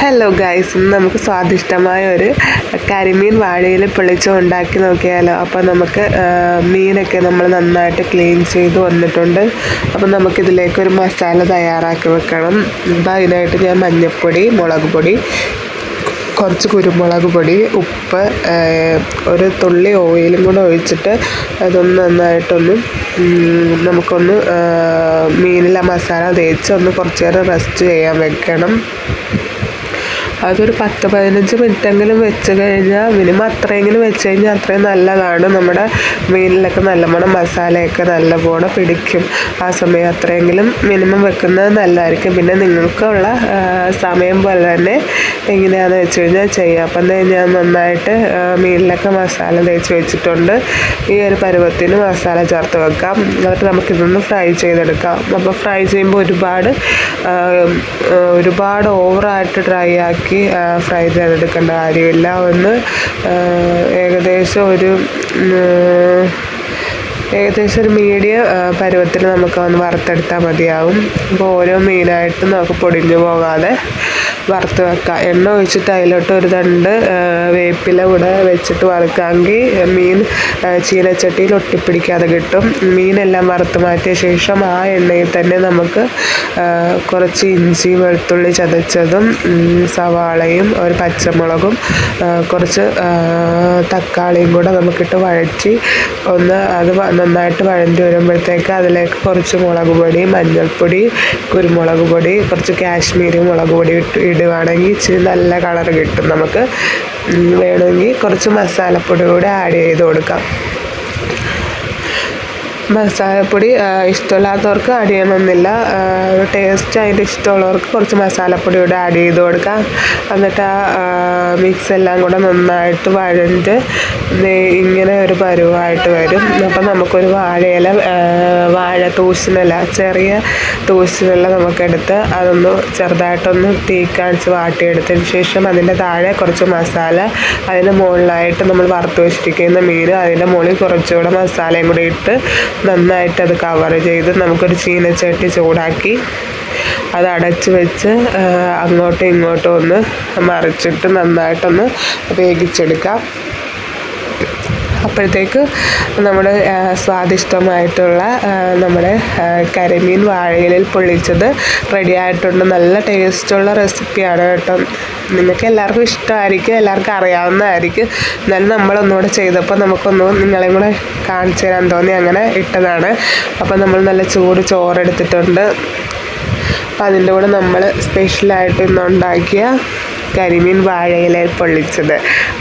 Hello guys, ഇന്ന് നമുക്ക് സ്വാദിഷ്ടമായ ഒരു കരിമീൻ വാഴയില പൊള്ളിച്ച് ഉണ്ടാക്കി നോക്കിയാലോ. അപ്പോൾ നമുക്ക് മീനൊക്കെ നമ്മൾ നന്നായിട്ട് ക്ലീൻ ചെയ്ത് വന്നിട്ടുണ്ട്. അപ്പോൾ നമുക്കിതിലേക്കൊരു മസാല തയ്യാറാക്കി വെക്കണം. അതിനായിട്ട് ഞാൻ മഞ്ഞൾപ്പൊടി, മുളക് പൊടി, കുറച്ച് കുരുമുളക് പൊടി, ഉപ്പ്, ഒരു തുള്ളി ഓയിലും കൂടെ ഒഴിച്ചിട്ട് അതൊന്ന് നന്നായിട്ടൊന്ന് നമുക്കൊന്ന് മീനിലെ മസാല തേച്ച് ഒന്ന് കുറച്ച് നേരം റെസ്റ്റ് ചെയ്യാൻ വെക്കണം. അതൊരു 10-15 മിനിറ്റെങ്കിലും വെച്ച് കഴിഞ്ഞാൽ, മിനിമം അത്രയെങ്കിലും വെച്ച് കഴിഞ്ഞാൽ അത്രയും നല്ലതാണ്. നമ്മുടെ മീനിലൊക്കെ നല്ലവണ്ണം മസാലയൊക്കെ നല്ലപോലെ പിടിക്കും. ആ സമയം അത്രയെങ്കിലും മിനിമം വെക്കുന്നത് നല്ലതായിരിക്കും. പിന്നെ നിങ്ങൾക്കുള്ള സമയം പോലെ തന്നെ എങ്ങനെയാണെന്ന് വെച്ച് കഴിഞ്ഞാൽ ചെയ്യാം. അപ്പം ഞാൻ നന്നായിട്ട് മീനിലൊക്കെ മസാല തേച്ച് വെച്ചിട്ടുണ്ട്. ഈ ഒരു പരുവത്തിന് മസാല ചേർത്ത് വെക്കാം. എന്നിട്ട് നമുക്കിതൊന്ന് ഫ്രൈ ചെയ്തെടുക്കാം. അപ്പോൾ ഫ്രൈ ചെയ്യുമ്പോൾ ഒരുപാട് ഓവറായിട്ട് ഡ്രൈ ആക്കി ഫ്രൈ ചെയ്തെടുക്കേണ്ട കാര്യമില്ല. ഒന്ന് ഏകദേശം ഒരു മീഡിയം പരുവത്തിൽ നമുക്ക് ഒന്ന് വറുത്തെടുത്താൽ മതിയാവും. അപ്പോൾ ഓരോ മീനായിട്ട് നമുക്ക് പൊടിഞ്ഞു പോകാതെ വറുത്ത് വെക്കാം. എണ്ണ ഒഴിച്ചിട്ട് അതിലോട്ട് ഒരു തണ്ട് വേപ്പില കൂടെ വെച്ചിട്ട് വറുക്കാമെങ്കിൽ മീൻ ചീനച്ചട്ടിയിൽ ഒട്ടിപ്പിടിക്കാതെ കിട്ടും. മീനെല്ലാം വറുത്ത് മാറ്റിയ ശേഷം ആ എണ്ണയിൽ തന്നെ നമുക്ക് കുറച്ച് ഇഞ്ചി വെളുത്തുള്ളി ചതച്ചതും, സവാളയും, ഒരു പച്ചമുളകും, കുറച്ച് തക്കാളിയും കൂടെ നമുക്കിട്ട് വഴറ്റി അത് നന്നായിട്ട് വഴണ്ടി വരുമ്പോഴത്തേക്ക് അതിലേക്ക് കുറച്ച് മുളക് പൊടി, മഞ്ഞൾപ്പൊടി, കുരുമുളക് പൊടി, കുറച്ച് കാശ്മീരി മുളക് പൊടി ഇടുവാണെങ്കിൽ ഇച്ചിരി നല്ല കളർ കിട്ടും. നമുക്ക് വേണമെങ്കിൽ കുറച്ച് മസാലപ്പൊടി കൂടെ ആഡ് ചെയ്ത് കൊടുക്കാം. മസാലപ്പൊടി ഇഷ്ടമില്ലാത്തവർക്ക് ആഡ് ചെയ്യണമെന്നില്ല. ടേസ്റ്റ് അതിൻ്റെ ഇഷ്ടമുള്ളവർക്ക് കുറച്ച് മസാലപ്പൊടി കൂടെ ആഡ് ചെയ്ത് കൊടുക്കാം. എന്നിട്ട് മിക്സ് എല്ലാം കൂടെ നന്നായിട്ട് വഴണ്ട് ഇങ്ങനെ ഒരു പരുവായിട്ട് വരും. അപ്പം നമുക്കൊരു വാഴ തൂശിനില, ചെറിയ തൂശിനില നമുക്കെടുത്ത് അതൊന്ന് ചെറുതായിട്ടൊന്ന് തീ കാണിച്ച് വാട്ടിയെടുത്തതിന് ശേഷം അതിൻ്റെ താഴെ കുറച്ച് മസാല, അതിൻ്റെ മുകളിലായിട്ട് നമ്മൾ വറുത്ത് വെച്ചിരിക്കുന്ന മീൻ, അതിൻ്റെ മുകളിൽ കുറച്ചുകൂടെ മസാലയും കൂടി ഇട്ട് നന്നായിട്ട് അത് കവർ ചെയ്ത് നമുക്കൊരു ചീനച്ചട്ടി ചൂടാക്കി അത് അടച്ച് വെച്ച് അങ്ങോട്ടും ഇങ്ങോട്ടും ഒന്ന് മറിച്ചിട്ട് നന്നായിട്ടൊന്ന് വേവിച്ചെടുക്കാം. അപ്പോഴത്തേക്ക് നമ്മുടെ സ്വാദിഷ്ടമായിട്ടുള്ള നമ്മുടെ കരിമീൻ വാഴയിലയിൽ പൊള്ളിച്ചത് റെഡി ആയിട്ടുണ്ട്. നല്ല ടേസ്റ്റുള്ള റെസിപ്പിയാണ് കേട്ടോ. നിങ്ങൾക്ക് എല്ലാവർക്കും ഇഷ്ടമായിരിക്കും, എല്ലാവർക്കും അറിയാവുന്നതായിരിക്കും. എന്നാലും നമ്മളൊന്നുകൂടെ ചെയ്തപ്പോൾ നിങ്ങളെയും കൂടെ കാണിച്ചു തരാൻ തോന്നി, അങ്ങനെ ഇട്ടതാണ്. അപ്പോൾ നമ്മൾ നല്ല ചൂട് ചോറെടുത്തിട്ടുണ്ട്. അപ്പോൾ അതിൻ്റെ കൂടെ നമ്മൾ സ്പെഷ്യലായിട്ട് ഇന്നുണ്ടാക്കിയ കരിമീൻ വാഴയിലയിൽ പൊള്ളിച്ചത്,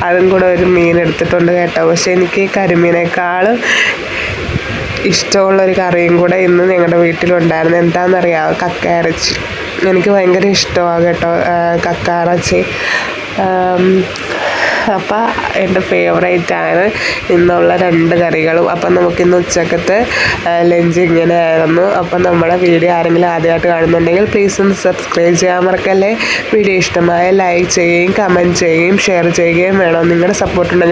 അതും കൂടെ ഒരു മീൻ എടുത്തിട്ടുണ്ട് കേട്ടോ. പക്ഷേ എനിക്ക് കരിമീനേക്കാളും ഇഷ്ടമുള്ളൊരു കറിയും കൂടെ ഇന്ന് ഞങ്ങളുടെ വീട്ടിലുണ്ടായിരുന്നു. എന്താണെന്നറിയാമോ? കക്കയിറച്ചി. എനിക്ക് ഭയങ്കര ഇഷ്ടമാണ് കേട്ടോ കക്കയിറച്ചി. അപ്പോൾ എൻ്റെ ഫേവറേറ്റാണ് ഇന്നുള്ള 2 കറികളും. അപ്പം നമുക്കിന്ന് ഉച്ചക്കത്തെ ലഞ്ച് ഇങ്ങനെ ആയിരുന്നു. അപ്പം നമ്മുടെ വീഡിയോ ആരെങ്കിലും ആദ്യമായിട്ട് കാണുന്നുണ്ടെങ്കിൽ പ്ലീസ് ഒന്ന് സബ്സ്ക്രൈബ് ചെയ്യാൻ മറക്കല്ലേ. വീഡിയോ ഇഷ്ടമായ ലൈക്ക് ചെയ്യുകയും കമൻറ്റ് ചെയ്യുകയും ഷെയർ ചെയ്യുകയും വേണം. നിങ്ങളുടെ സപ്പോർട്ട് ഉണ്ടെങ്കിൽ